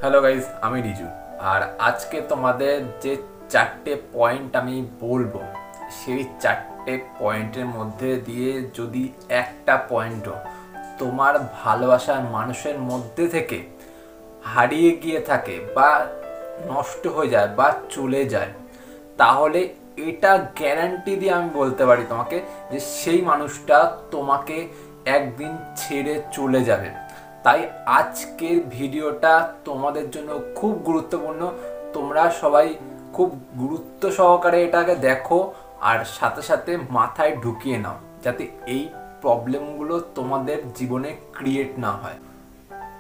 Hello guys, আমি রিজু। আর আজকে তোমাদের যে চারটে পয়েন্ট আমি বলবো, সেই চারটে পয়েন্টের মধ্যে দিয়ে যদি একটা পয়েন্টও তোমার ভালোবাসার মানুষের মধ্যে থেকে হারিয়ে গিয়ে থাকে বা নষ্ট হয়ে যায় বা চলে যায়, তাহলে এটা গ্যারান্টি দিয়ে আমি বলতে পারি তোমাকে যে সেই মানুষটা তোমাকে একদিন ছেড়ে চলে যাবে। তাই আজকের ভিডিওটা তোমাদের জন্য খুব গুরুত্বপূর্ণ। তোমরা সবাই খুব গুরুত্ব সহকারে এটাকে দেখো আর সাথে সাথে মাথায় ঢুকিয়ে নাও, যাতে এই প্রবলেমগুলো তোমাদের জীবনে ক্রিয়েট না হয়।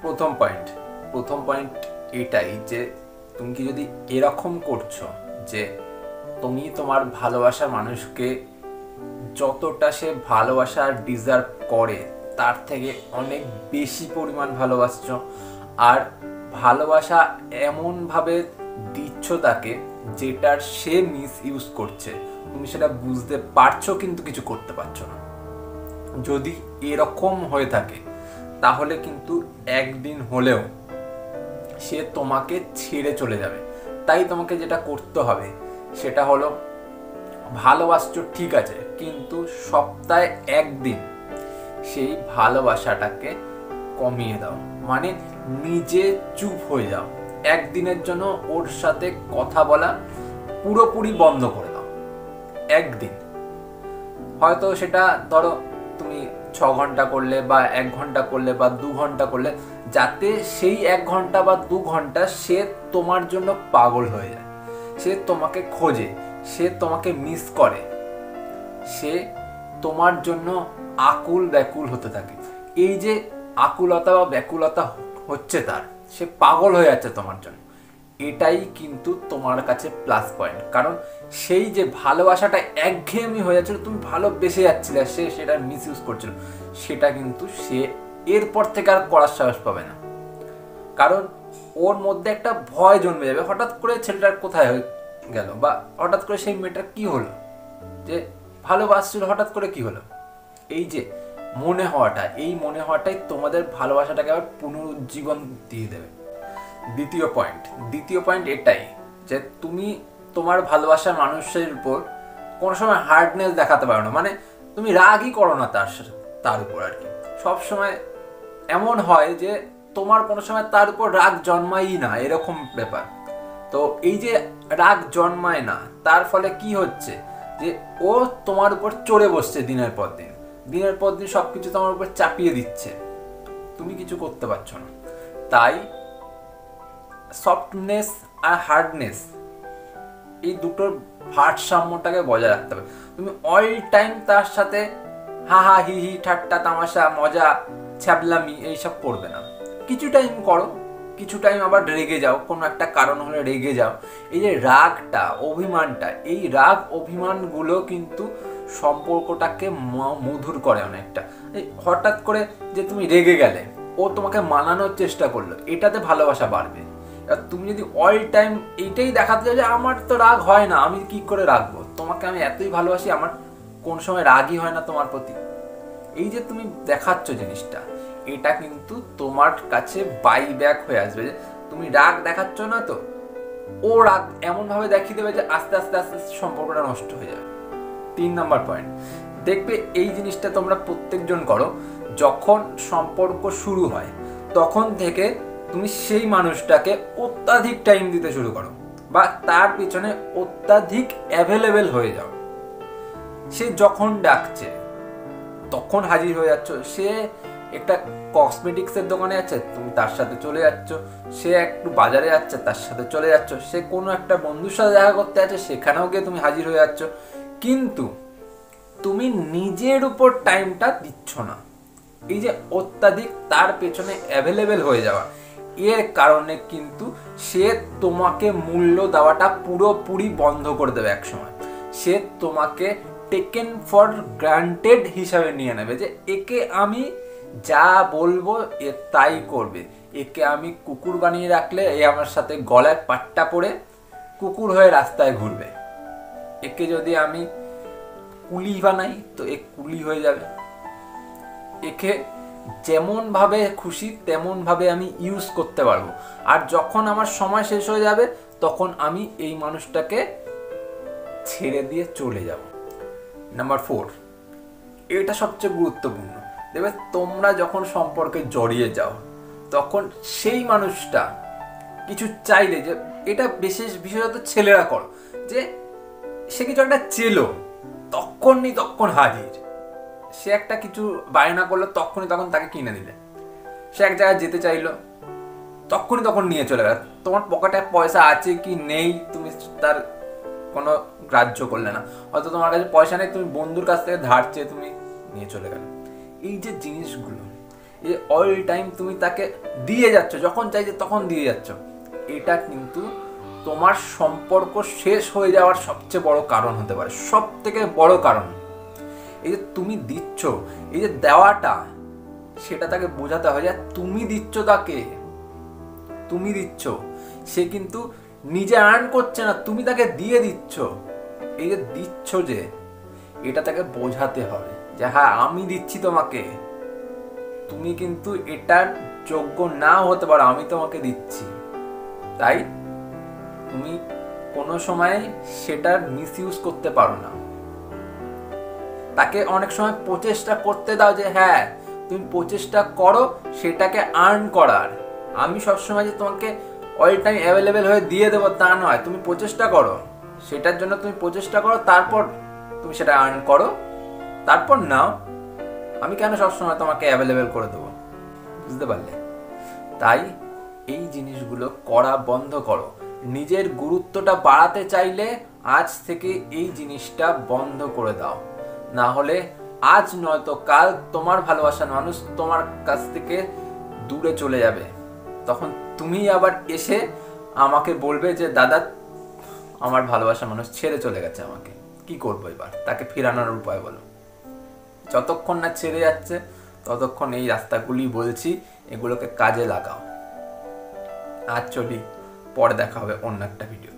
প্রথম পয়েন্ট এটাই যে তুমি কি যদি এরকম করছো যে তুমি তোমার ভালোবাসার মানুষকে যতটা সে ভালোবাসা ডিজার্ভ করে তার থেকে অনেক বেশি পরিমাণ ভালোবাসছো, আর ভালোবাসা এমনভাবে দিচ্ছ তাকে যেটার সে মিস ইউজ করছে, তুমি সেটা বুঝতে পারছো কিন্তু কিছু করতে পারছো না। যদি এরকম হয়ে থাকে তাহলে কিন্তু একদিন হলেও সে তোমাকে ছেড়ে চলে যাবে। তাই তোমাকে যেটা করতে হবে সেটা হলো, ভালোবাসছো ঠিক আছে, কিন্তু সপ্তাহে একদিন সেই ভালোবাসাটাকে কমিয়ে দাও। মানে নিজে চুপ হয়ে যাও, একদিনের জন্য ওর সাথে কথা বলা পুরোপুরি বন্ধ করে দাও। একদিন হয়তো সেটা ধরো তুমি 6 ঘন্টা করলে বা 1 ঘন্টা করলে বা 2 ঘন্টা করলে, যাতে সেই 1 ঘন্টা বা 2 ঘন্টা সে তোমার জন্য পাগল হয়ে যায়, সে তোমাকে খোঁজে, সে তোমাকে মিস করে, সে তোমার জন্য আকুল ব্যাকুল হতে থাকে। এই যে আকুলতা বা ব্যাকুলতা হচ্ছে তার, সে পাগল হয়ে যাচ্ছে তোমার জন্য, এটাই কিন্তু তোমার কাছে প্লাস পয়েন্ট। কারণ সেই যে ভালোবাসাটা একঘেয়েমি হয়ে যাচ্ছিল, তুমি ভালোবেসে যাচ্ছিলে, সে সেটা মিস ইউজ করছিল, সেটা কিন্তু সে এরপর থেকে আর করার সাহস পাবে না। কারণ ওর মধ্যে একটা ভয় জন্মে যাবে, হঠাৎ করে ছেলেটার কোথায় হয়ে গেল, বা হঠাৎ করে সেই মেয়েটার কি হলো, যে ভালোবাসছিল হঠাৎ করে কি হলো। এই যে এই মনে হওয়াটাই তোমাদের ভালোবাসাটাকে আবার পুনরুজ্জীবন দিয়ে দেবে। দ্বিতীয় পয়েন্ট এটাই যে তুমি তোমার ভালোবাসার মানুষের উপর কোনো সময় হার্ডনেস দেখাতে পারো না। মানে তুমি রাগই করো না তার উপর আর কি। সব সময় এমন হয় যে তোমার কোনো সময় তার উপর রাগ জন্মায়ই না, এরকম ব্যাপার। তো এই যে রাগ জন্মায় না, তার ফলে কি হচ্ছে যে ও তোমার উপর চড়ে বসছে দিনের পর দিন সবকিছু তোমার উপর চাপিয়ে দিচ্ছে, তুমি কিছু করতে পারছো না। তাই সফটনেস আর হার্ডনেস, এই দুটোর ভারসাম্যটাকে বজায় রাখতে হবে। তুমি অল টাইম তার সাথে হা হা হি হি ঠাট্টা তামাশা মজা ছ্যাবলামি এইসব করবে না। কিছু টাইম করো, কিছু টাইম আবার রেগে যাও, কোনো একটা কারণ হলে রেগে যাও। এই যে রাগটা, অভিমানটা, এই রাগ অভিমানগুলো কিন্তু সম্পর্কটাকে মধুর করে অনেকটা। এই হঠাৎ করে যে তুমি রেগে গেলে, ও তোমাকে মানানোর চেষ্টা করলো, এটাতে ভালোবাসা বাড়বে। তুমি যদি অল টাইম এইটাই দেখাতে চাও যে আমার তো রাগ হয় না, আমি কি করে রাখবো, তোমাকে আমি এতই ভালোবাসি, আমার কোন সময় রাগই হয় না তোমার প্রতি, এই যে তুমি দেখাচ্ছ জিনিসটা, এটা কিন্তু তোমার কাছে বাই ব্যাক হয়ে আসবে। যে তুমি রাগ দেখাচ্ছ না, তো ও রাগ এমন ভাবে দেখিয়ে দেবে যে আস্তে আস্তে আস্তে আস্তে সম্পর্কটা নষ্ট হয়ে যাবে। 3 নম্বর পয়েন্ট, দেখবে এই জিনিসটা তোমরা প্রত্যেকজন করো, যখন সম্পর্ক শুরু হয় তখন থেকে তুমি সেই মানুষটাকে অত্যাধিক টাইম দিতে শুরু করো, বা তার পিছনে অত্যাধিক অ্যাভেলেবেল হয়ে যাও। সে যখন ডাকছে তখন হাজির হয়ে যাচ্ছ। সে একটা কসমেটিক্সের দোকানে যাচ্ছে, তুমি তার সাথে চলে যাচ্ছ। সে একটু বাজারে যাচ্ছে, তার সাথে চলে যাচ্ছ। সে কোনো একটা বন্ধুর সাথে দেখা করতে যাচ্ছে, সেখানেও গিয়ে তুমি হাজির হয়ে যাচ্ছ। কিন্তু তুমি নিজের উপর টাইমটা দিচ্ছ না। এই যে অত্যাধিক তার পেছনে অ্যাভেলেবেল হয়ে যাওয়া, এর কারণে কিন্তু সে তোমাকে মূল্য দেওয়াটা পুরোপুরি বন্ধ করে দেবে একসময়। সে তোমাকে টেকেন ফর গ্রান্টেড হিসাবে নিয়ে নেবে, যে একে আমি যা বলবো এ তাই করবে, একে আমি কুকুর বানিয়ে রাখলে এ আমার সাথে গলায় পাট্টা পরে কুকুর হয়ে রাস্তায় ঘুরবে, একে যদি আমি কুলি বানাই তো এ কুলি হয়ে যাবে, একে যেমনভাবে খুশি তেমনভাবে আমি ইউজ করতে পারবো। আর যখন আমার সময় শেষ হয়ে যাবে তখন আমি এই মানুষটাকে ছেড়ে দিয়ে চলে যাব। নাম্বার 4, এটা সবচেয়ে গুরুত্বপূর্ণ। দেখবে তোমরা যখন সম্পর্কে জড়িয়ে যাও তখন সেই মানুষটা কিছু চাইলে, যে এটা বিশেষত ছেলেরা করো, যে সে কিছু একটা চেলো তখন হাজির। সে একটা কিছু বায়না করলো তখন তাকে কিনে দিলে। সে এক জায়গায় যেতে চাইলো তখন নিয়ে চলে গেল। তোমার পকেটে পয়সা আছে কি নেই তুমি তার কোনো গ্রাহ্য করলে না। হয়তো তোমার কাছে পয়সা নেই, তুমি বন্ধুর কাছ থেকে ধার চেয়ে তুমি নিয়ে চলে গেলে। এই যে জিনিসগুলো, এই অল টাইম তুমি তাকে দিয়ে যাচ্ছ, যখন চাইছে তখন দিয়ে যাচ্ছ, এটা কিন্তু তোমার সম্পর্ক শেষ হয়ে যাওয়ার সবচেয়ে বড় কারণ হতে পারে, সব থেকে বড় কারণ। এই যে তুমি দিচ্ছ, এই যে দেওয়াটা, সেটা তাকে বোঝাতে হয় যে তুমি দিচ্ছ, তাকে তুমি দিচ্ছ। সে কিন্তু নিজে আর্ন করছে না, তুমি তাকে দিয়ে দিচ্ছ। এই যে দিচ্ছ, যে এটা তাকে বোঝাতে হবে যে হ্যাঁ আমি দিচ্ছি তোমাকে, তুমি কিন্তু এটার যোগ্য না হতে পারো, আমি তোমাকে দিচ্ছি। তাই তুমি কোনো সময় সেটার মিসইউজ করতে পারো না। তাকে অনেক সময় প্রচেষ্টা করতে দাও, যে হ্যাঁ তুমি প্রচেষ্টা করো সেটাকে আর্ন করার। আমি সবসময় যে তোমাকে অল টাইম অ্যাভেলেবেল হয়ে দিয়ে দেবো তা নয়, তুমি প্রচেষ্টা করো, সেটার জন্য তুমি প্রচেষ্টা করো, তারপর তুমি সেটা আর্ন করো, তারপর নাও। আমি কেন সবসময় তোমাকে অ্যাভেলেবেল করে দেবো? বুঝতে পারলে? তাই এই জিনিসগুলো করা বন্ধ করো। নিজের গুরুত্বটা বাড়াতে চাইলে আজ থেকে এই জিনিসটা বন্ধ করে দাও। না হলে আজ নয়তো কাল তোমার ভালোবাসার মানুষ তোমার কাছ থেকে দূরে চলে যাবে। তখন তুমি আবার এসে আমাকে বলবে যে দাদা আমার ভালোবাসার মানুষ ছেড়ে চলে গেছে, আমাকে কি করবো এবার, তাকে ফেরানোর উপায় বলো। যতক্ষণ না ছেড়ে যাচ্ছে ততক্ষণ এই রাস্তাগুলি বলছি, এগুলোকে কাজে লাগাও। আজ চলি, পরে দেখা হবে অন্য একটা ভিডিও।